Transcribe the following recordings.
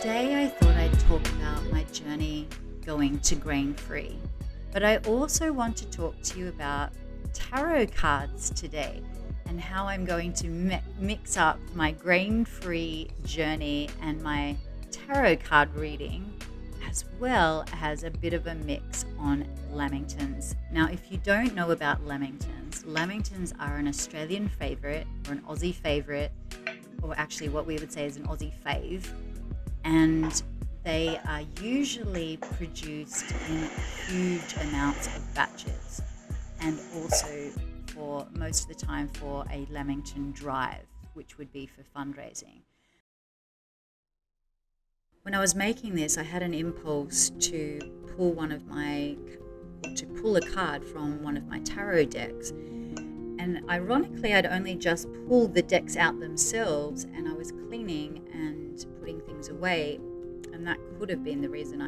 Today I thought I'd talk about my journey going to grain-free, but I also want to talk to you about tarot cards today and how I'm going to mix up my grain-free journey and my tarot card reading, as well as a bit of a mix on Lamingtons. Now, if you don't know about Lamingtons are an Australian favourite or an Aussie favourite, or actually what we would say is an Aussie fave. And they are usually produced in huge amounts of batches, and also for most of the time for a Lamington drive, which would be for fundraising. When I was making this, I had an impulse to pull a card from one of my tarot decks. And ironically, I'd only just pulled the decks out themselves, and I was cleaning and putting things away, and that could have been the reason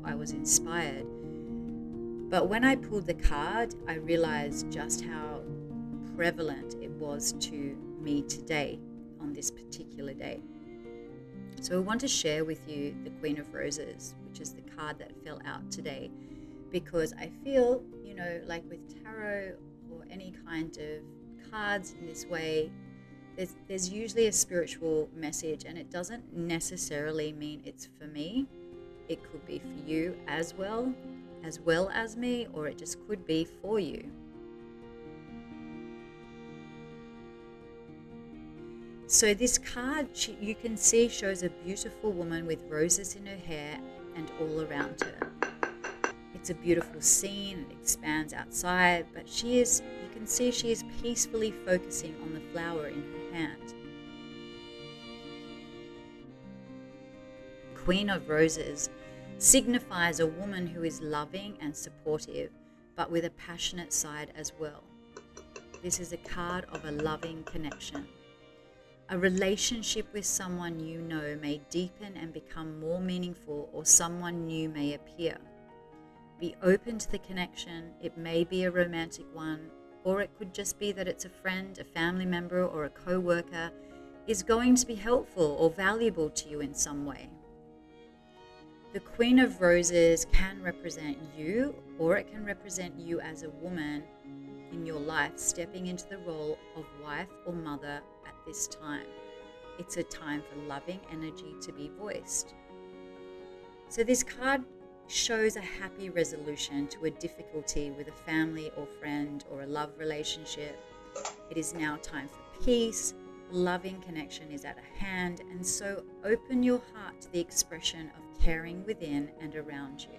I was inspired. But when I pulled the card, I realized just how prevalent it was to me today on this particular day. So I want to share with you the Queen of Roses, which is the card that fell out today, because I feel, like with tarot or any kind of cards in this way, there's usually a spiritual message, and it doesn't necessarily mean it's for me. It could be for you as well as me, or it just could be for you. So this card, you can see, shows a beautiful woman with roses in her hair and all around her. It's a beautiful scene, it expands outside, but you can see she is peacefully focusing on the flower in her hand. Queen of Roses signifies a woman who is loving and supportive, but with a passionate side as well. This is a card of a loving connection. A relationship with someone you know may deepen and become more meaningful, or someone new may appear. Be open to the connection. It may be a romantic one, or it could just be that it's a friend, a family member, or a co-worker is going to be helpful or valuable to you in some way. The Queen of Roses can represent you, or it can represent you as a woman in your life stepping into the role of wife or mother at this time. It's a time for loving energy to be voiced. So this card shows a happy resolution to a difficulty with a family or friend or a love relationship. It is now time for peace. Loving connection is at hand, and so open your heart to the expression of caring within and around you.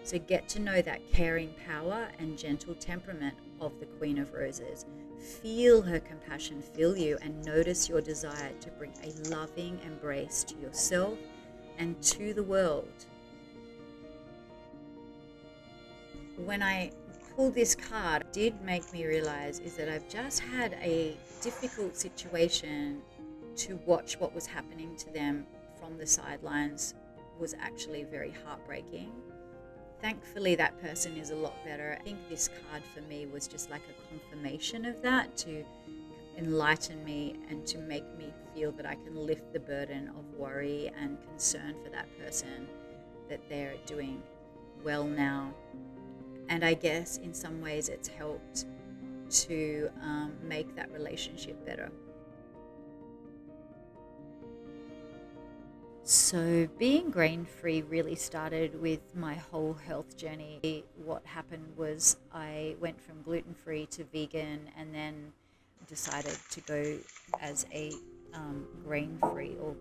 So get to know that caring power and gentle temperament of the Queen of Roses. Feel her compassion fill you, and notice your desire to bring a loving embrace to yourself and to the world. When I pulled this card, it did make me realize is that I've just had a difficult situation. To watch what was happening to them from the sidelines was actually very heartbreaking. Thankfully, that person is a lot better. I think this card for me was just like a confirmation of that, to enlighten me and to make me feel that I can lift the burden of worry and concern for that person, that they're doing well now. And I guess in some ways it's helped to make that relationship better. So being grain-free really started with my whole health journey. What happened was I went from gluten-free to vegan, and then decided to go as a grain-free. Or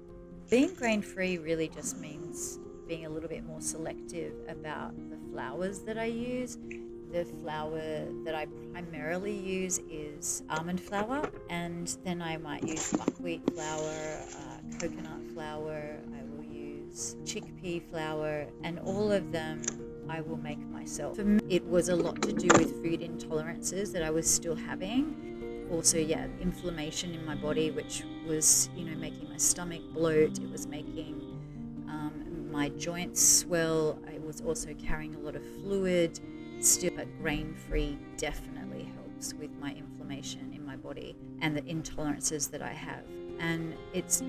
being grain-free really just means being a little bit more selective about the flours that I use. The flour that I primarily use is almond flour, and then I might use buckwheat flour, coconut flour, I will use chickpea flour, and all of them I will make myself. For me, it was a lot to do with food intolerances that I was still having. Also, inflammation in my body, which was, making my stomach bloat. It was making my joints swell. I was also carrying a lot of fluid. Still, but grain-free definitely helps with my inflammation in my body and the intolerances that I have. and it's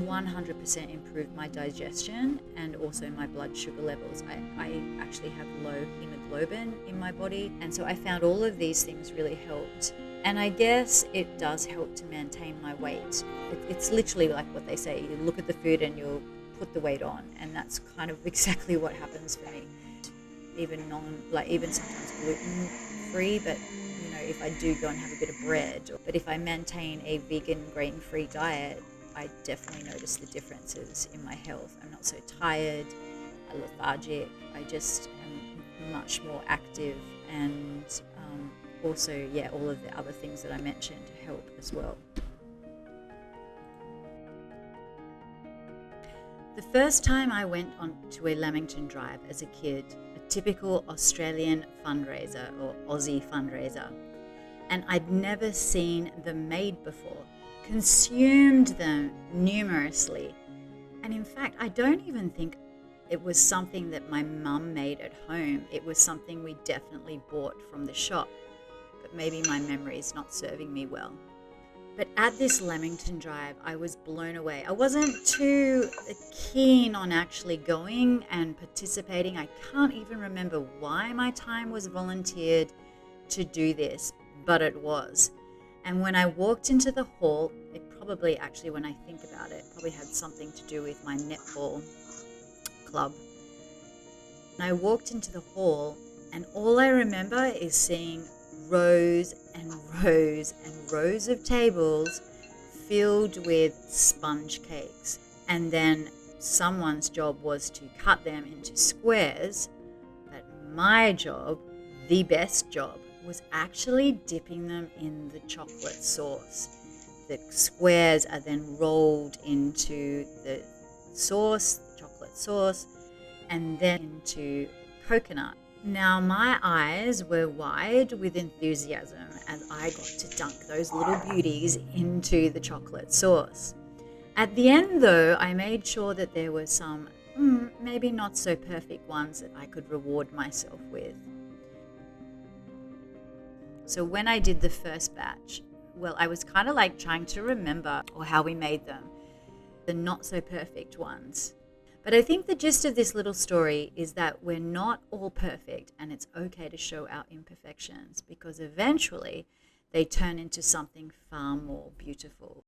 100% improved my digestion and also my blood sugar levels. I actually have low hemoglobin in my body, and so I found all of these things really helped. And I guess it does help to maintain my weight. It's literally like what they say, you look at the food and you'll put the weight on, and that's kind of exactly what happens for me. Even sometimes gluten free, but if I do go and have a bit of bread, but if I maintain a vegan grain-free diet, I definitely notice the differences in my health. I'm not so tired, lethargic. I just am much more active, and also, all of the other things that I mentioned help as well. The first time I went on to a Lamington drive as a kid, a typical Australian fundraiser or Aussie fundraiser, and I'd never seen them made before, consumed them numerously. And in fact, I don't even think it was something that my mum made at home. It was something we definitely bought from the shop, but maybe my memory is not serving me well. But at this Lamington drive, I was blown away. I wasn't too keen on actually going and participating. I can't even remember why my time was volunteered to do this, but it was. And when I walked into the hall, it probably, actually, when I think about it, probably had something to do with my netball club. And I walked into the hall, and all I remember is seeing rows and rows and rows of tables filled with sponge cakes. And then someone's job was to cut them into squares, but my job, the best job, was actually dipping them in the chocolate sauce. The squares are then rolled into the sauce, chocolate sauce, and then into coconut. Now my eyes were wide with enthusiasm as I got to dunk those little beauties into the chocolate sauce. At the end though, I made sure that there were some maybe not so perfect ones that I could reward myself with. So when I did the first batch, I was kind of like trying to remember how we made them, the not so perfect ones. But I think the gist of this little story is that we're not all perfect, and it's okay to show our imperfections, because eventually they turn into something far more beautiful.